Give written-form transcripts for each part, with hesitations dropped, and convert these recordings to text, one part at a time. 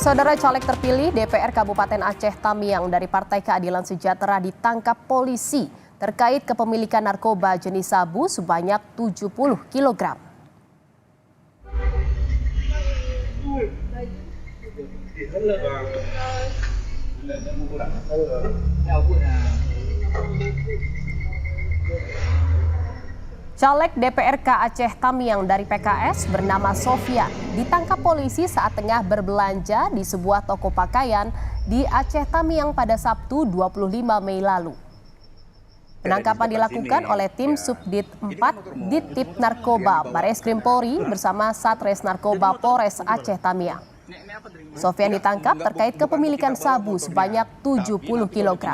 Saudara caleg terpilih DPR Kabupaten Aceh Tamiang dari Partai Keadilan Sejahtera ditangkap polisi terkait kepemilikan narkoba jenis sabu sebanyak 70 kg. Caleg DPRK Aceh Tamiang dari PKS bernama Sofyan ditangkap polisi saat tengah berbelanja di sebuah toko pakaian di Aceh Tamiang pada Sabtu 25 Mei lalu. Penangkapan dilakukan oleh tim Subdit 4 Ditip Narkoba Bareskrim Polri bersama Satres Narkoba Polres Aceh Tamiang. Sofyan ditangkap terkait kepemilikan sabu sebanyak 70 kg.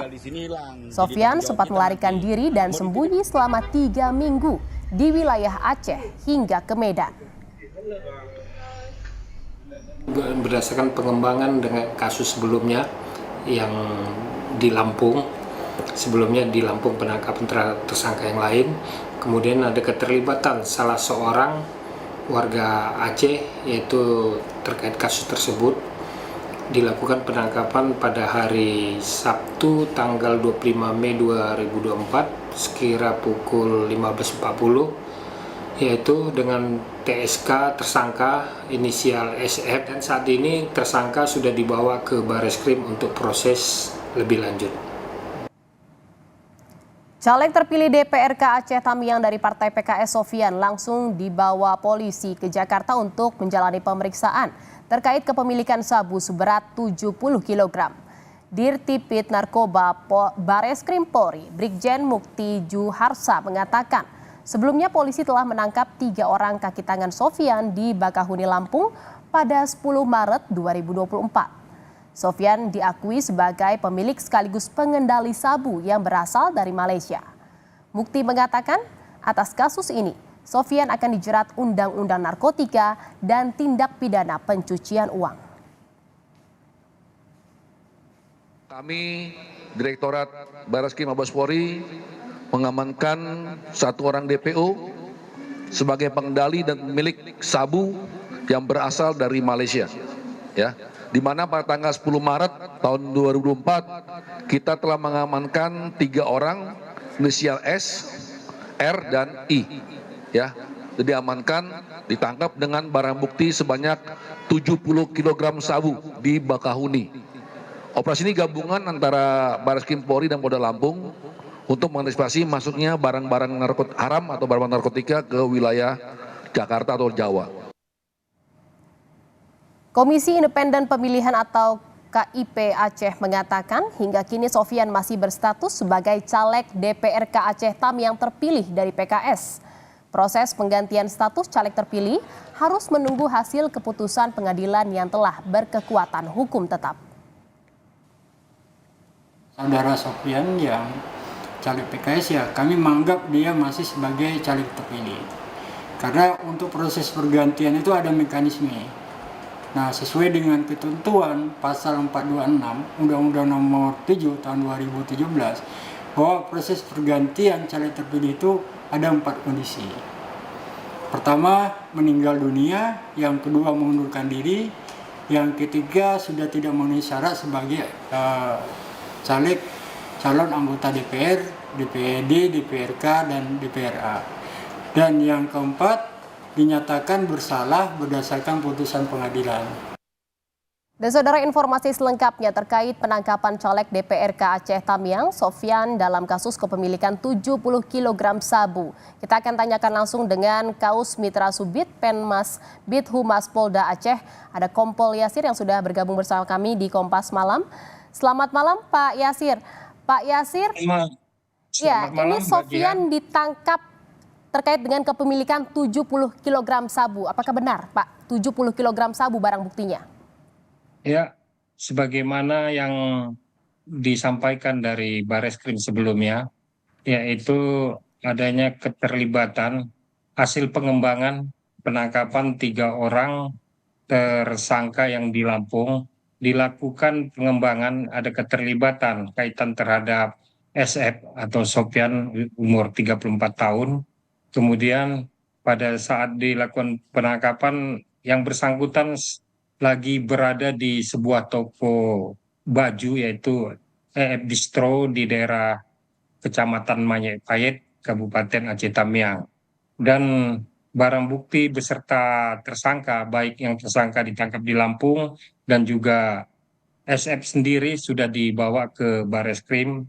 Sofyan sempat melarikan diri dan sembunyi selama 3 minggu di wilayah Aceh hingga ke Medan. Berdasarkan pengembangan dengan kasus sebelumnya yang di Lampung, sebelumnya di Lampung penangkapan tersangka yang lain, kemudian ada keterlibatan salah seorang warga Aceh yaitu terkait kasus tersebut. Dilakukan penangkapan pada hari Sabtu tanggal 25 Mei 2024 sekira pukul 15.40 yaitu dengan TSK tersangka inisial SF, dan saat ini tersangka sudah dibawa ke Bareskrim untuk proses lebih lanjut. Caleg terpilih DPRK Aceh Tamiang dari Partai PKS Sofyan langsung dibawa polisi ke Jakarta untuk menjalani pemeriksaan terkait kepemilikan sabu seberat 70 kg. Dirtipit Narkoba Bareskrim Polri, Brigjen Mukti Juharsa mengatakan, sebelumnya polisi telah menangkap 3 orang kaki tangan Sofyan di Bakahuni, Lampung pada 10 Maret 2024. Sofyan diakui sebagai pemilik sekaligus pengendali sabu yang berasal dari Malaysia. Mukti mengatakan, atas kasus ini, Sofyan akan dijerat Undang-Undang Narkotika dan tindak pidana pencucian uang. Kami, Direktorat Bareskrim Mabes Polri, mengamankan 1 orang DPO sebagai pengendali dan pemilik sabu yang berasal dari Malaysia. Ya, di mana pada tanggal 10 Maret tahun 2024 kita telah mengamankan 3 orang inisial S, R, dan I. Ya, diamankan, ditangkap dengan barang bukti sebanyak 70 kg sabu di Bakahuni. Operasi ini gabungan antara Bareskrim Polri dan Polda Lampung untuk mengantisipasi masuknya barang-barang haram atau barang narkotika ke wilayah Jakarta atau Jawa. Komisi Independen Pemilihan atau KIP Aceh mengatakan hingga kini Sofyan masih berstatus sebagai caleg DPRK Aceh Tamiang terpilih dari PKS. Proses penggantian status caleg terpilih harus menunggu hasil keputusan pengadilan yang telah berkekuatan hukum tetap. Saudara Sofyan yang caleg PKS, ya kami menganggap dia masih sebagai caleg terpilih. Karena untuk proses pergantian itu ada mekanisme. Nah, sesuai dengan ketentuan pasal 426 Undang-Undang Nomor 7 tahun 2017 bahwa proses pergantian caleg terpilih itu ada 4 kondisi. Pertama, meninggal dunia, yang kedua mengundurkan diri, yang ketiga sudah tidak memenuhi syarat sebagai caleg calon anggota DPR, DPRD, DPRK, dan DPRA. Dan yang keempat, dinyatakan bersalah berdasarkan putusan pengadilan. Dan saudara, informasi selengkapnya terkait penangkapan caleg DPRK Aceh Tamiang, Sofyan, dalam kasus kepemilikan 70 kg sabu. Kita akan tanyakan langsung dengan Kaus Mitra Subit Penmas Bithumas Polda Aceh. Ada Kompol Yasir yang sudah bergabung bersama kami di Kompas Malam. Selamat malam Pak Yasir. Pak Yasir, ya, ini Sofyan ditangkap terkait dengan kepemilikan 70 kg sabu. Apakah benar Pak, 70 kg sabu barang buktinya? Ya, sebagaimana yang disampaikan dari Bareskrim sebelumnya, yaitu adanya keterlibatan hasil pengembangan penangkapan 3 orang tersangka yang di Lampung, dilakukan pengembangan ada keterlibatan kaitan terhadap SF atau Sofyan umur 34 tahun. Kemudian pada saat dilakukan penangkapan yang bersangkutan lagi berada di sebuah toko baju yaitu EF Distro di daerah Kecamatan Mayek-Payet, Kabupaten Aceh Tamiang. Dan barang bukti beserta tersangka, baik yang tersangka ditangkap di Lampung dan juga SF sendiri sudah dibawa ke Bareskrim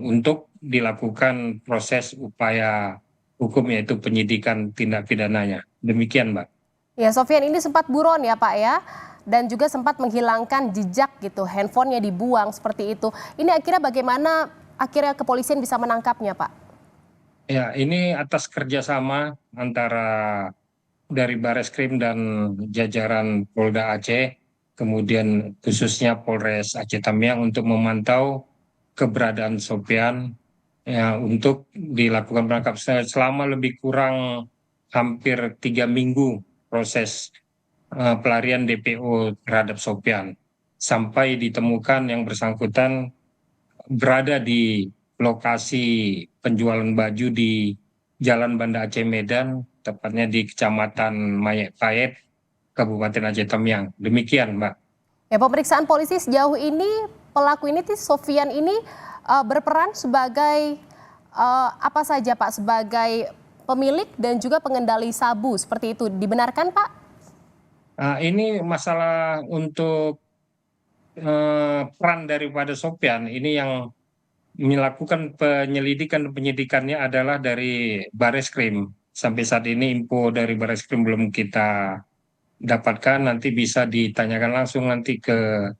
untuk dilakukan proses upaya hukum yaitu penyidikan tindak pidananya. Demikian, Mbak. Ya, Sofian ini sempat buron ya Pak ya, dan juga sempat menghilangkan jejak gitu, handphonenya dibuang seperti itu. Ini akhirnya bagaimana akhirnya kepolisian bisa menangkapnya Pak? Ya, ini atas kerjasama antara dari Bareskrim dan jajaran Polda Aceh, kemudian khususnya Polres Aceh Tamiang untuk memantau keberadaan Sofian ya, untuk dilakukan penangkapan selama lebih kurang hampir 3 minggu proses pelarian DPO terhadap Sofian sampai ditemukan yang bersangkutan berada di lokasi penjualan baju di Jalan Banda Aceh Medan, tepatnya di Kecamatan Mayek-Payet, Kabupaten Aceh Tamiang. Demikian, Mbak. Ya, pemeriksaan polisi sejauh ini pelaku ini Sofian ini berperan sebagai apa saja Pak? Sebagai pemilik dan juga pengendali sabu seperti itu. Dibenarkan Pak? Ini masalah untuk peran daripada Sofian ini yang melakukan penyelidikan dan penyidikannya adalah dari Bareskrim. Sampai saat ini info dari Bareskrim belum kita dapatkan, nanti bisa ditanyakan langsung nanti ke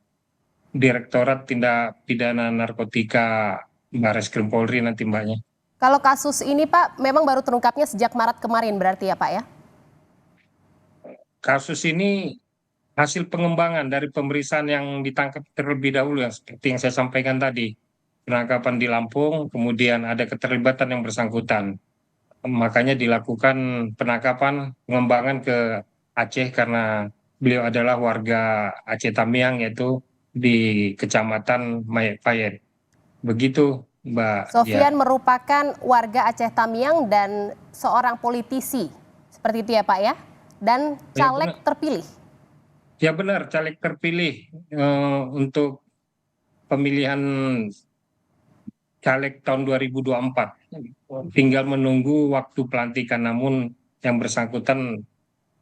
Direktorat Tindak Pidana Narkotika Bareskrim Polri nanti Mbaknya. Kalau kasus ini Pak memang baru terungkapnya sejak Maret kemarin berarti ya Pak ya? Kasus ini hasil pengembangan dari pemeriksaan yang ditangkap terlebih dahulu yang seperti yang saya sampaikan tadi. Penangkapan di Lampung, kemudian ada keterlibatan yang bersangkutan. Makanya dilakukan penangkapan pengembangan ke Aceh karena beliau adalah warga Aceh Tamiang yaitu di Kecamatan Mayek-Payet. Begitu, Mbak. Sofian Ya. merupakan warga Aceh Tamiang dan seorang politisi. Seperti itu ya Pak ya? Dan Ya, caleg benar. terpilih. Ya benar, caleg terpilih untuk pemilihan caleg tahun 2024. Tinggal menunggu waktu pelantikan, namun yang bersangkutan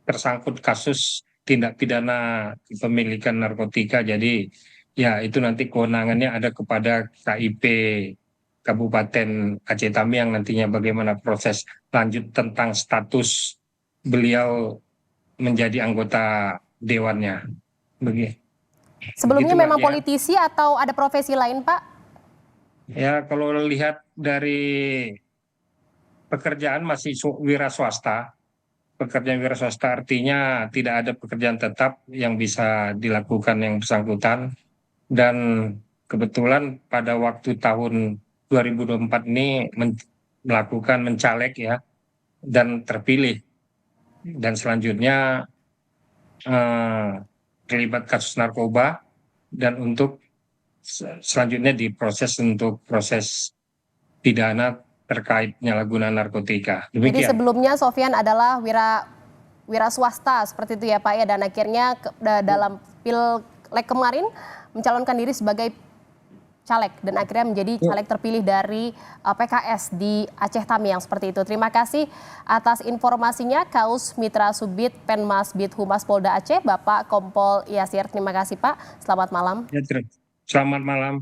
tersangkut kasus tindak pidana kepemilikan narkotika. Jadi ya itu nanti kewenangannya ada kepada KIP Kabupaten Aceh Tamiang nantinya bagaimana proses lanjut tentang status beliau menjadi anggota dewannya. Begitu. Sebelumnya Begitu, Mbak, memang ya. politisi atau ada profesi lain Pak? Ya, kalau lihat dari pekerjaan masih wira swasta, pekerjaan wira swasta artinya tidak ada pekerjaan tetap yang bisa dilakukan yang bersangkutan. Dan kebetulan pada waktu tahun 2024 ini melakukan mencalek ya, dan terpilih. Dan selanjutnya terlibat kasus narkoba dan untuk selanjutnya diproses untuk proses pidana terkait penyalahgunaan narkotika. Jadi Demikian. sebelumnya Sofian adalah wira swasta seperti itu ya Pak ya, dan akhirnya dalam Pileg kemarin mencalonkan diri sebagai caleg dan akhirnya menjadi caleg terpilih dari PKS di Aceh Tamiang seperti itu. Terima kasih atas informasinya Kaus Mitra Subit Penmas Bid Humas Polda Aceh Bapak Kompol Yasir. Terima kasih Pak. Selamat malam. Ya, selamat malam.